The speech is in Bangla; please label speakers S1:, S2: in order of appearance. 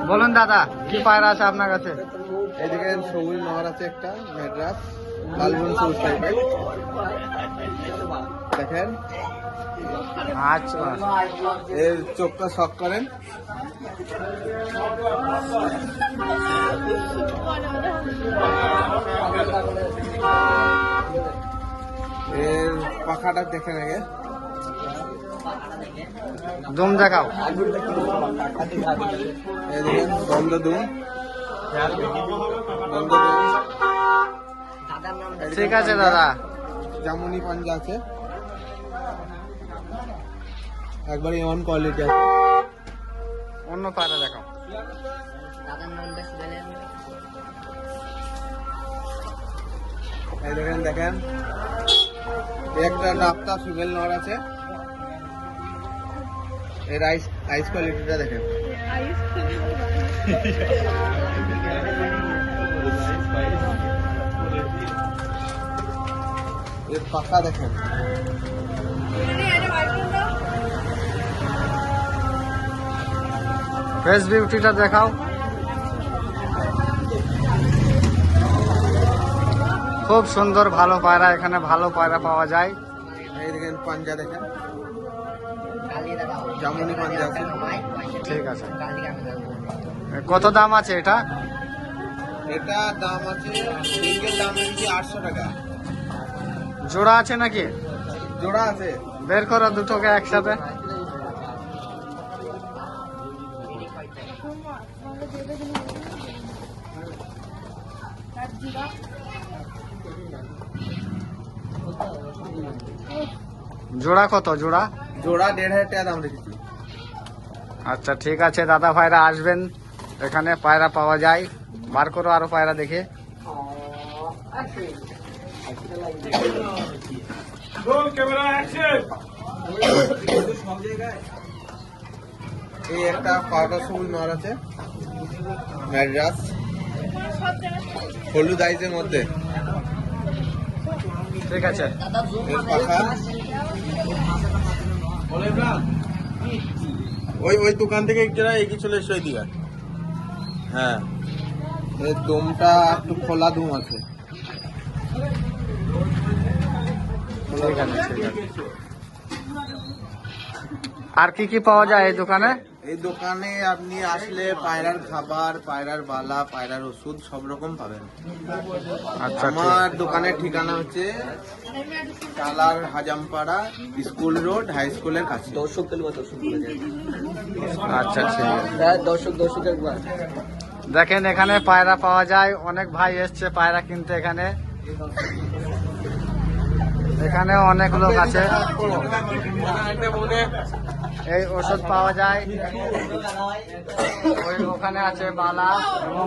S1: বলুন দাদা, কি পায়রা আছে আপনার কাছে?
S2: এদিকে সবুজ নহর আছে একটা ম্যাড্রাস, লালবন সবুজ টাইপের দেখেন।
S1: আচ্ছা,
S2: এর চোখটা শক করেন। এর পাখাটা দেখেন আগে,
S1: দুম দেখাও।
S2: এই দেখেন বন্ধ দুম, বন্ধ দুম।
S1: ঠিক আছে দাদা।
S2: জামুনি পাঞ্জা আছে, একবারে অন কোয়ালিটি আছে।
S1: অন্য পায়রা দেখাও।
S2: এই দেখেন দেখেন, একটা রাপ্তা ফিমেল নর আছে। এর আইস কোয়ালিটিটা দেখেন। এর পাখা দেখেন।
S1: ফেস বিউটিটা দেখাও। খুব সুন্দর ভালো পায়রা, এখানে ভালো পায়রা পাওয়া যায়।
S2: এই দেখেন পাঞ্জা দেখেন, জামুনি পাঞ্জা আছে।
S1: ঠিক আছে, কত দাম আছে এটা?
S2: এটা দাম আছে, সিঙ্গেল দাম রেখেছি 800 টাকা।
S1: জোড়া আছে নাকি?
S2: জোড়া আছে।
S1: বের করো দুটোকে একসাথে। জোড়া কত? জোড়া
S2: জোড়া 1500 টাকা দাম রেখেছি।
S1: আচ্ছা ঠিক আছে দাদা ভাইরা আসবেন, এখানে পায়রা পাওয়া যায়। বার করো আরো পায়রা দেখে।
S2: এই একটা পাউডার সবুজ নর আছে ম্যাড্রাস, হলুদ আইসের মধ্যে।
S1: ঠিক আছে,
S2: এর পাখা ওই দোকান থেকে এক জোড়া একই চলে এসে দিবা। হ্যাঁ, এর দমটা একটু খোলা দম আছে।
S1: ঠিক আছে, ঠিক আছে। আর কি কি পাওয়া যায় এই দোকানে?
S2: এই দোকানে আপনি আসলে পায়রার খাবার, পায়রার বালা, পায়রার ওষুধ সব রকম পাবেন।
S1: আচ্ছা,
S2: আমার দোকানের ঠিকানা হচ্ছে টালার হাজামপাড়া স্কুল রোড, হাই স্কুলের কাছে।
S1: আচ্ছা ঠিক আছে।
S2: দর্শক একবার
S1: দেখেন এখানে পায়রা পাওয়া যায়, অনেক ভাই এসছে পায়রা কিনতে এখানে। এখানে অনেক লোক আছে। এই ওষুধ পাওয়া যায়, ওই ওখানে আছে বালা এবং